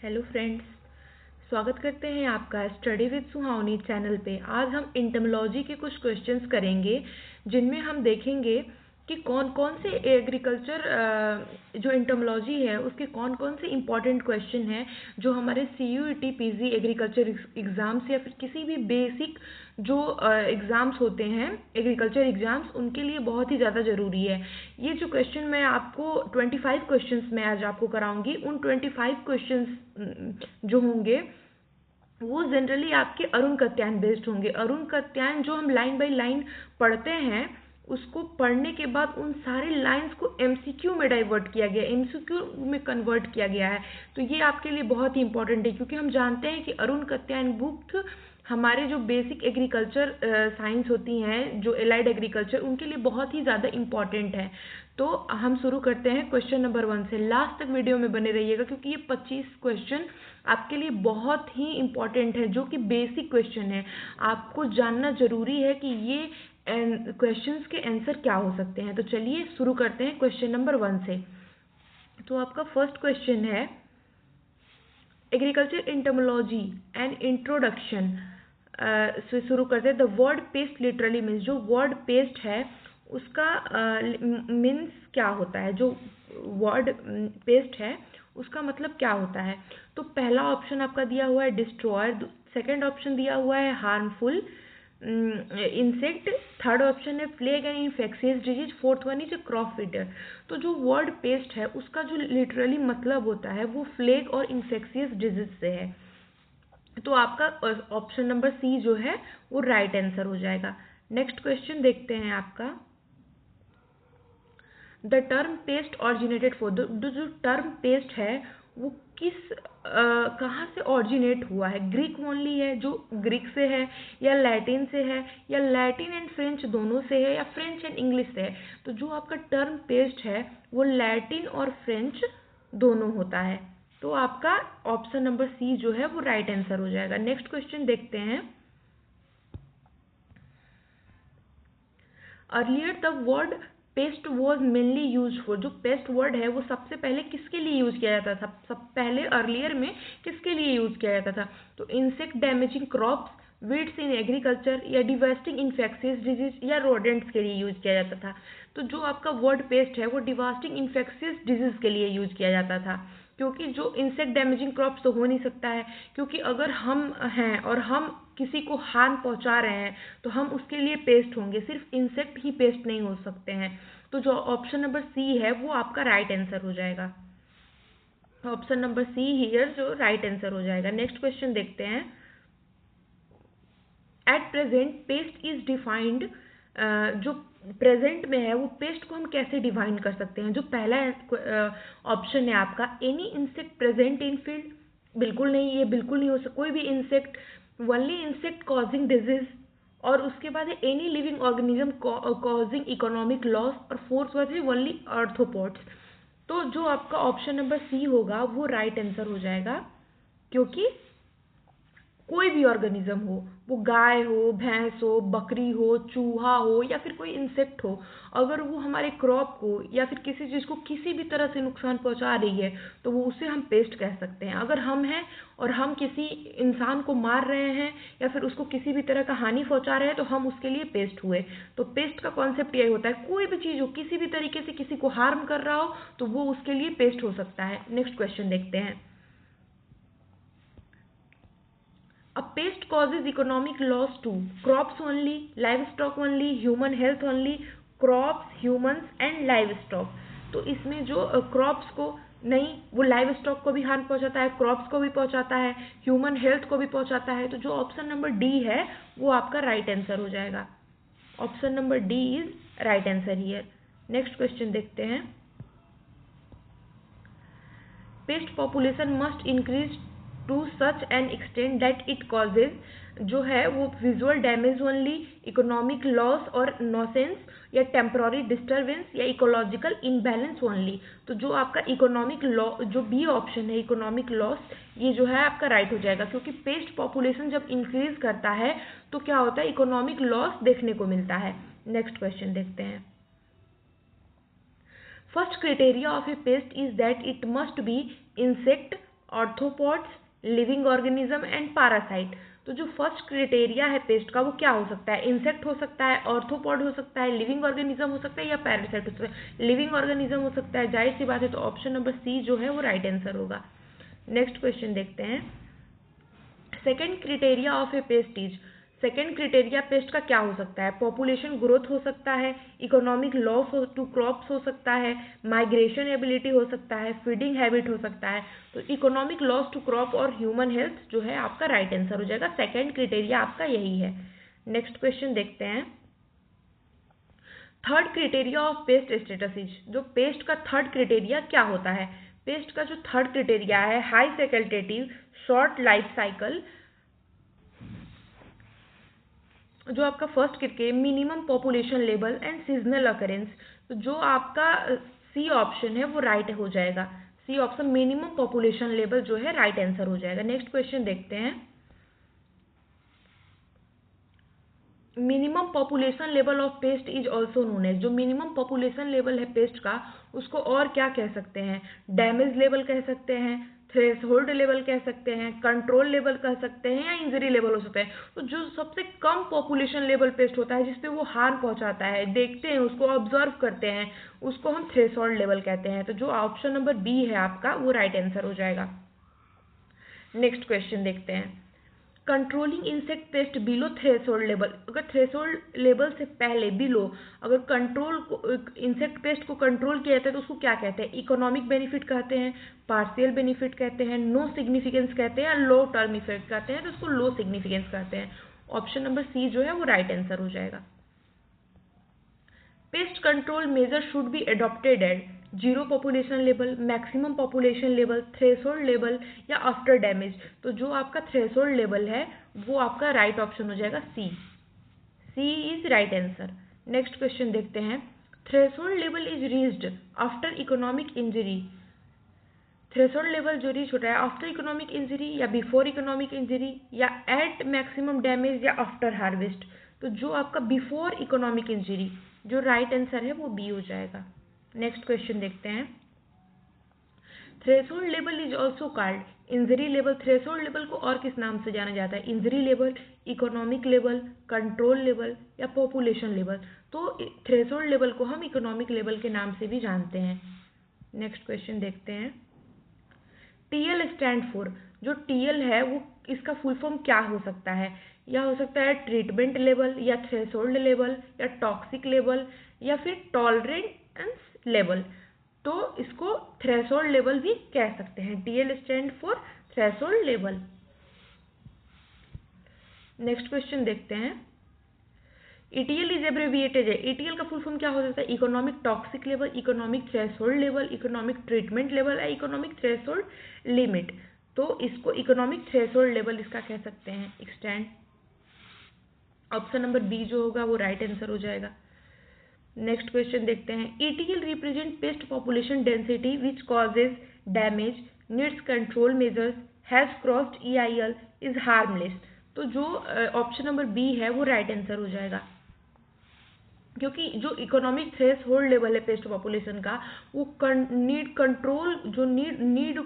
Hello friends, स्वागत करते हैं आपका स्टडी विद सुहावनी चैनल पे। आज हम इंटमोलॉजी के कुछ क्वेश्चंस करेंगे जिनमें हम देखेंगे कि कौन कौन से एग्रीकल्चर जो इंटमोलॉजी है उसके कौन कौन से इम्पॉर्टेंट क्वेश्चन हैं जो हमारे CUET PG एग्रीकल्चर एग्ज़ाम्स या फिर किसी भी बेसिक जो एग्ज़ाम्स होते हैं एग्रीकल्चर एग्ज़ाम्स उनके लिए बहुत ही ज़्यादा ज़रूरी है। ये जो क्वेश्चन मैं आपको 25 क्वेश्चंस मैं आज आपको कराऊंगी, उन 25 क्वेश्चंस जो होंगे वो जनरली आपके अरुण कत्यायन बेस्ड होंगे। अरुण कत्यायन जो हम लाइन बाय लाइन पढ़ते हैं उसको पढ़ने के बाद उन सारे लाइंस को MCQ में डाइवर्ट किया गया, MCQ में कन्वर्ट किया गया है। तो ये आपके लिए बहुत ही इंपॉर्टेंट है क्योंकि हम जानते हैं कि अरुण कत्यायन बुक हमारे जो बेसिक एग्रीकल्चर साइंस होती हैं, जो एलाइड एग्रीकल्चर, उनके लिए बहुत ही ज़्यादा इम्पॉर्टेंट है। तो हम शुरू करते हैं क्वेश्चन नंबर 1 से। लास्ट तक वीडियो में बने रहिएगा क्योंकि ये 25 क्वेश्चन आपके लिए बहुत ही इम्पॉर्टेंट है, जो कि बेसिक क्वेश्चन है। आपको जानना जरूरी है कि ये क्वेश्चंस के आंसर क्या हो सकते हैं। तो चलिए शुरू करते हैं क्वेश्चन नंबर 1 से। तो आपका फर्स्ट क्वेश्चन है एग्रीकल्चर इंटमोलॉजी एंड इंट्रोडक्शन से शुरू करते हैं। The word paste literally means, जो वर्ड पेस्ट है उसका मीन्स क्या होता है, जो वर्ड पेस्ट है उसका मतलब क्या होता है। तो पहला ऑप्शन आपका दिया हुआ है डिस्ट्रॉयर, सेकंड ऑप्शन दिया हुआ है हार्मफुल इंसेक्ट, थर्ड ऑप्शन है plague and infectious disease, fourth one is crop feeder. तो जो वर्ड पेस्ट है उसका जो लिटरली मतलब होता है वो प्लेग और इन्फेक्शियस डिजीज से है। तो आपका ऑप्शन नंबर सी जो है वो राइट आंसर हो जाएगा। नेक्स्ट क्वेश्चन देखते हैं आपका। The term paste originated for, जो टर्म पेस्ट है वो किस कहाँ से ऑरिजिनेट हुआ है। ग्रीक ओनली है, जो ग्रीक से है, या लैटिन से है, या लैटिन एंड फ्रेंच दोनों से है, या फ्रेंच एंड इंग्लिश से है। तो जो आपका टर्म पेस्ट है वो लैटिन और फ्रेंच दोनों होता है। तो आपका ऑप्शन नंबर सी जो है वो राइट आंसर हो जाएगा। नेक्स्ट क्वेश्चन देखते हैं। Earlier the word paste was mainly use for, जो पेस्ट वर्ड है वो सबसे पहले किसके लिए यूज किया जाता था, सब पहले अर्लियर में किसके लिए यूज किया जाता था। तो insect damaging crops, weeds in agriculture, या डिवास्टिंग इन्फेक्शियस डिजीज, या रोडेंट्स के लिए यूज किया जाता था। तो जो आपका वर्ड पेस्ट है वो डिवास्टिंग इन्फेक्शियस डिजीज के लिए यूज किया जाता था, क्योंकि जो इंसेक्ट डैमेजिंग क्रॉप्स तो हो नहीं सकता है, क्योंकि अगर हम हैं और हम किसी को हार्म पहुंचा रहे हैं तो हम उसके लिए पेस्ट होंगे, सिर्फ इंसेक्ट ही पेस्ट नहीं हो सकते हैं। तो जो ऑप्शन नंबर सी है वो आपका राइट आंसर हो जाएगा। ऑप्शन नंबर सी हियर जो राइट आंसर हो जाएगा। नेक्स्ट क्वेश्चन देखते हैं। At present paste is defined, जो प्रेजेंट में है वो पेस्ट को हम कैसे डिफाइन कर सकते हैं। जो पहला ऑप्शन है आपका, any insect present in field, बिल्कुल नहीं, ये बिल्कुल नहीं हो सकता कोई भी insect, only insect causing disease, और उसके बाद है any living organism causing economic loss, और फोर्थ वर्ड है ओनली आर्थ्रोपोड्स। तो जो आपका ऑप्शन नंबर सी होगा वो राइट आंसर हो जाएगा, क्योंकि कोई भी ऑर्गेनिज्म हो, वो गाय हो, भैंस हो, बकरी हो, चूहा हो, या फिर कोई इंसेक्ट हो, अगर वो हमारे क्रॉप को या फिर किसी चीज़ को किसी भी तरह से नुकसान पहुंचा रही है तो वो उसे हम पेस्ट कह सकते हैं। अगर हम हैं और हम किसी इंसान को मार रहे हैं या फिर उसको किसी भी तरह का हानि पहुंचा रहे हैं तो हम उसके लिए पेस्ट हुए। तो पेस्ट का कॉन्सेप्ट यही होता है, कोई भी चीज़ हो, किसी भी तरीके से किसी को हार्म कर रहा हो तो वो उसके लिए पेस्ट हो सकता है। नेक्स्ट क्वेश्चन देखते हैं। A pest causes economic loss to crops only, livestock only, human health only, crops, humans and livestock। तो इसमें जो क्रॉप्स को नहीं, वो लाइव स्टॉक को भी हार्म पहुंचाता है, क्रॉप्स को भी पहुंचाता है, ह्यूमन हेल्थ को भी पहुंचाता है। तो जो ऑप्शन नंबर डी है वो आपका राइट आंसर हो जाएगा। Option number D is right answer here. Next question देखते हैं। Pest population must increase to such an extent that it causes, जो है वो visual damage only, economic loss और नॉसेंस, या टेम्पररी डिस्टर्बेंस, या इकोलॉजिकल इनबैलेंस ओनली। तो जो आपका इकोनॉमिक लॉस, जो बी ऑप्शन है इकोनॉमिक लॉस, ये जो है आपका राइट हो जाएगा, क्योंकि पेस्ट पॉपुलेशन जब इंक्रीज करता है तो क्या होता है, इकोनॉमिक लॉस देखने को मिलता है। नेक्स्ट क्वेश्चन देखते हैं। First criteria of a pest is that it must be insect arthropods, living organism and parasite. तो जो फर्स्ट क्राइटेरिया है पेस्ट का वो क्या हो सकता है? इंसेक्ट हो सकता है, ऑर्थोपॉड हो सकता है, लिविंग ऑर्गेनिज्म हो सकता है या पैरासाइट हो सकता है? लिविंग ऑर्गेनिज्म हो सकता है, जाहिर सी बात है, तो ऑप्शन नंबर सी जो है वो राइट आंसर होगा। नेक्स्ट क्वेश्चन देखते हैं। Second criteria of A paste is, second criteria paste का क्या हो सकता है? पॉपुलेशन ग्रोथ हो सकता है, इकोनॉमिक लॉस टू क्रॉप्स हो सकता है, माइग्रेशन एबिलिटी हो सकता है, फीडिंग हैबिट हो सकता है। तो इकोनॉमिक लॉस टू क्रॉप और ह्यूमन हेल्थ जो है आपका राइट आंसर हो जाएगा। सेकेंड क्राइटेरिया आपका यही है। नेक्स्ट क्वेश्चन देखते हैं। Third criteria of paste status is, जो पेस्ट का थर्ड क्राइटेरिया क्या होता है? पेस्ट का जो थर्ड क्राइटेरिया है, high facultative, short life cycle. जो आपका first criteria minimum population level and seasonal occurrence, तो जो आपका सी ऑप्शन है वो राइट हो जाएगा। C option minimum population level जो है राइट आंसर हो जाएगा। नेक्स्ट क्वेश्चन देखते हैं। Minimum population level of pest is also known as, जो मिनिमम पॉपुलेशन लेवल है पेस्ट का उसको और क्या कह सकते हैं? डैमेज लेवल कह सकते हैं, थ्रेशोल्ड लेवल कह सकते हैं, कंट्रोल लेवल कह सकते हैं, या इंजरी लेवल हो सकता है। तो जो सबसे कम पॉपुलेशन लेवल पेस्ट होता है जिसपे वो हार्म पहुंचाता है, देखते हैं उसको, ऑब्जर्व करते हैं, उसको हम थ्रेशोल्ड लेवल कहते हैं। तो जो ऑप्शन नंबर बी है आपका वो राइट आंसर हो जाएगा। नेक्स्ट क्वेश्चन देखते हैं। Controlling insect pest below threshold level, अगर थ्रेशोल्ड लेवल से पहले बिलो अगर कंट्रोल इंसेक्ट पेस्ट को कंट्रोल किया जाता है तो उसको क्या कहते हैं? इकोनॉमिक बेनिफिट कहते हैं, पार्शियल बेनिफिट कहते हैं, नो सिग्निफिकेंस कहते हैं, या लो टर्म इफेक्ट कहते हैं, तो उसको लो सिग्निफिकेंस कहते हैं। ऑप्शन नंबर सी जो है वो राइट आंसर हो जाएगा। Pest control measure should be adopted at zero population level, maximum population level, threshold level, या आफ्टर डैमेज। तो जो आपका थ्रेशोल्ड लेवल है वो आपका राइट ऑप्शन हो जाएगा C. C is right answer. Next question देखते हैं। Threshold level is reached after economic injury, threshold level जो रीच होता है आफ्टर इकोनॉमिक इंजरी या बिफोर इकोनॉमिक इंजरी या एट मैक्सिमम डैमेज या आफ्टर हार्वेस्ट। तो जो आपका बिफोर इकोनॉमिक इंजरी जो राइट आंसर है वो बी हो जाएगा। नेक्स्ट क्वेश्चन देखते हैं। Threshold level is also called injury level, threshold level को और किस नाम से जाना जाता है? Injury level, economic level, control level, या पॉपुलेशन लेवल। तो थ्रेशोल्ड लेवल को हम इकोनॉमिक लेवल के नाम से भी जानते हैं। नेक्स्ट क्वेश्चन देखते हैं। टीएल स्टैंड फॉर, जो टीएल है वो इसका फुल फॉर्म क्या हो सकता है? या हो सकता है ट्रीटमेंट लेवल, या थ्रेशोल्ड लेवल, या टॉक्सिक लेवल, या फिर टॉलरेंस लेवल। तो इसको थ्रेशोल्ड लेवल भी कह सकते हैं। TL stand for threshold level. Next question देखते हैं। ईटीएल इज एब्रेविएटेड है, ईटीएल का फुल फॉर्म क्या हो सकता है? Economic toxic level, economic threshold level, economic treatment level, या इकोनॉमिक थ्रेशोल्ड लिमिट। तो इसको इकोनॉमिक थ्रेशोल्ड लेवल इसका कह सकते हैं, एक्सटेंड। ऑप्शन नंबर बी जो होगा वो राइट आंसर हो जाएगा। नेक्स्ट क्वेश्चन देखते हैं। ETL represent paste population density which causes damage, needs control measures, has crossed EIL, is harmless. तो जो ऑप्शन नंबर बी है वो राइट आंसर हो जाएगा, क्योंकि जो इकोनॉमिक थ्रेशोल्ड लेवल है पेस्ट पॉपुलेशन का वो नीड कंट्रोल, जो नीड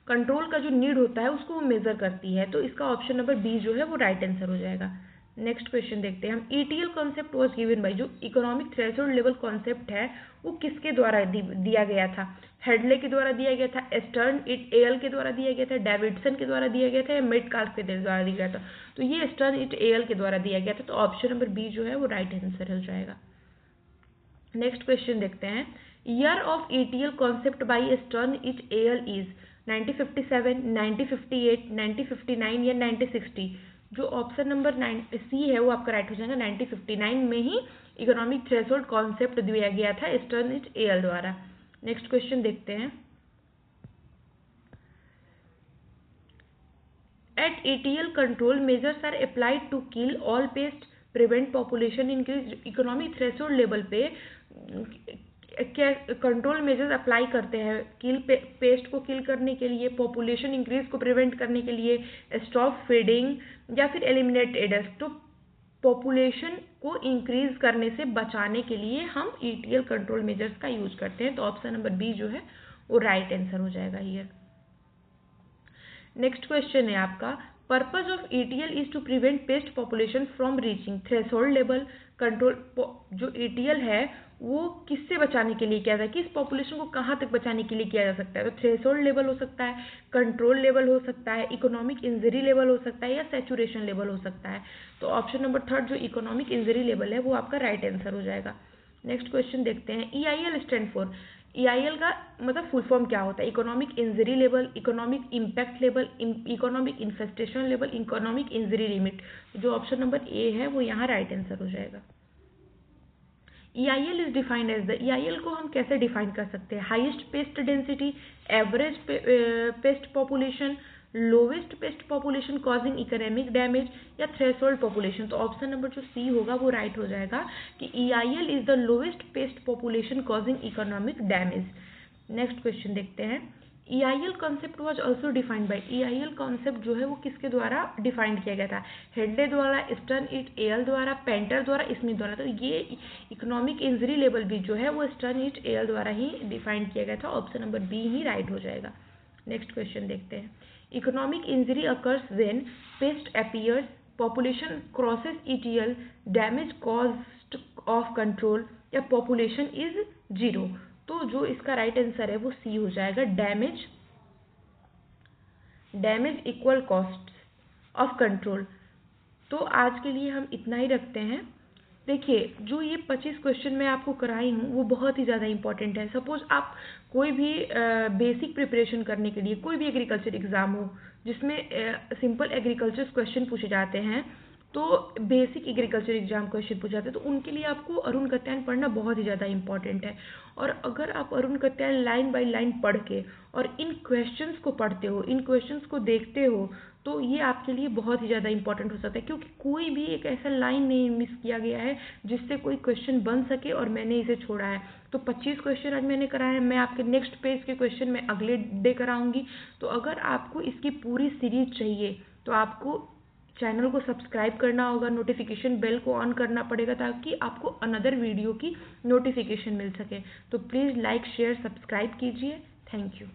कंट्रोल का जो नीड होता है उसको वो मेजर करती है। तो इसका ऑप्शन नंबर बी जो है वो राइट आंसर हो जाएगा। नेक्स्ट क्वेश्चन देखते हैं हम। ETL concept was given by, जो इकोनॉमिक थ्रेशोल्ड लेवल कॉन्सेप्ट है वो किसके द्वारा दिया गया था? हेडले के द्वारा दिया गया था, स्टर्न इट एयल के द्वारा दिया गया था, डेविडसन के द्वारा दिया गया था, या मेटकाल्फ के द्वारा दिया गया था? तो ये स्टर्न इट एयल के द्वारा दिया गया था। तो ऑप्शन नंबर बी जो है वो राइट आंसर हो जाएगा। नेक्स्ट क्वेश्चन देखते हैं। Year of ETL concept by Stern et al is 1957, 1958, 1959 या 1960। जो ऑप्शन नंबर सी है वो आपका राइट हो जाएगा। 1959 में ही इकोनॉमिक थ्रेशोल्ड कॉन्सेप्ट दिया गया था स्टर्न इट एयल द्वारा। नेक्स्ट क्वेश्चन देखते हैं। At ETL control measures are applied to kill all pest, prevent population increase. Economic threshold level पे क्या कंट्रोल मेजर्स अप्लाई करते हैं? किल पेस्ट को किल करने के लिए, पॉपुलेशन इंक्रीज को प्रिवेंट करने के लिए, स्टॉप फीडिंग, या फिर एलिमिनेट एडस। तो पॉपुलेशन को इंक्रीज करने से बचाने के लिए हम ईटीएल कंट्रोल मेजर्स का यूज करते हैं। तो ऑप्शन नंबर बी जो है वो राइट आंसर हो जाएगा हियर। नेक्स्ट क्वेश्चन है आपका, purpose of ETL is to prevent pest population from reaching threshold level control. जो ETL है वो किससे बचाने के लिए किया जाता है, किस पॉपुलेशन को कहाँ तक बचाने के लिए किया जा सकता है? तो थ्रेशोल्ड लेवल हो सकता है, कंट्रोल लेवल हो सकता है, इकोनॉमिक इंजरी लेवल हो सकता है, या सैचुरेशन लेवल हो सकता है। तो ऑप्शन नंबर थर्ड जो इकोनॉमिक इंजरी लेवल है वो आपका राइट आंसर हो जाएगा। नेक्स्ट क्वेश्चन देखते हैं, EIL स्टैंड फॉर, EIL का मतलब फुल फॉर्म क्या होता है? Economic injury level, economic impact level, economic infestation level, economic injury limit. जो ऑप्शन नंबर ए है वो यहाँ राइट आंसर हो जाएगा। EIL is defined as the, EIL को हम कैसे डिफाइन कर सकते हैं? Highest pest density, average pest population, lowest pest population causing economic damage, या थ्रेशोल्ड पॉपुलेशन। तो ऑप्शन नंबर जो सी होगा वो राइट हो जाएगा कि EIL is the lowest pest population causing economic damage. Next question देखते हैं, EIL concept was also defined by, EIL concept जो है वो किसके द्वारा डिफाइन किया गया था? हेडले द्वारा, स्टर्न इट एयल द्वारा, पेंटर द्वारा, स्मिथ द्वारा। तो ये इकोनॉमिक इंजरी लेवल भी जो है वो स्टर्न इट एयल द्वारा ही डिफाइन किया गया था। ऑप्शन नंबर बी ही राइट हो जाएगा। नेक्स्ट क्वेश्चन देखते हैं, economic injury occurs when paste appears, population crosses ETL, damage cost of control, या पॉपुलेशन इज जीरो। तो जो इसका राइट आंसर है वो सी हो जाएगा, damage equal cost of control. तो आज के लिए हम इतना ही रखते हैं। देखिए जो ये 25 क्वेश्चन मैं आपको कराई हूँ वो बहुत ही ज़्यादा इंपॉर्टेंट है। सपोज आप कोई भी बेसिक प्रिपरेशन करने के लिए कोई भी एग्रीकल्चर एग्ज़ाम हो जिसमें सिंपल एग्रीकल्चर क्वेश्चन पूछे जाते हैं, तो बेसिक एग्रीकल्चर एग्जाम क्वेश्चन पूछे जाते हैं, तो उनके लिए आपको अरुण कत्यायन पढ़ना बहुत ही ज़्यादा इंपॉर्टेंट है। और अगर आप Arun Katyayan line by line पढ़ के और इन क्वेश्चंस को पढ़ते हो, इन क्वेश्चंस को देखते हो, तो ये आपके लिए बहुत ही ज़्यादा इंपॉर्टेंट हो सकता है, क्योंकि कोई भी एक ऐसा लाइन नहीं मिस किया गया है जिससे कोई क्वेश्चन बन सके और मैंने इसे छोड़ा है। तो 25 क्वेश्चन आज मैंने कराए हैं, मैं आपके नेक्स्ट पेज के क्वेश्चन मैं अगले डे कराऊंगी। तो अगर आपको इसकी पूरी सीरीज चाहिए तो आपको चैनल को सब्सक्राइब करना होगा, नोटिफिकेशन बेल को ऑन करना पड़ेगा ताकि आपको अनदर वीडियो की नोटिफिकेशन मिल सके। तो प्लीज़ लाइक शेयर सब्सक्राइब कीजिए। Thank you.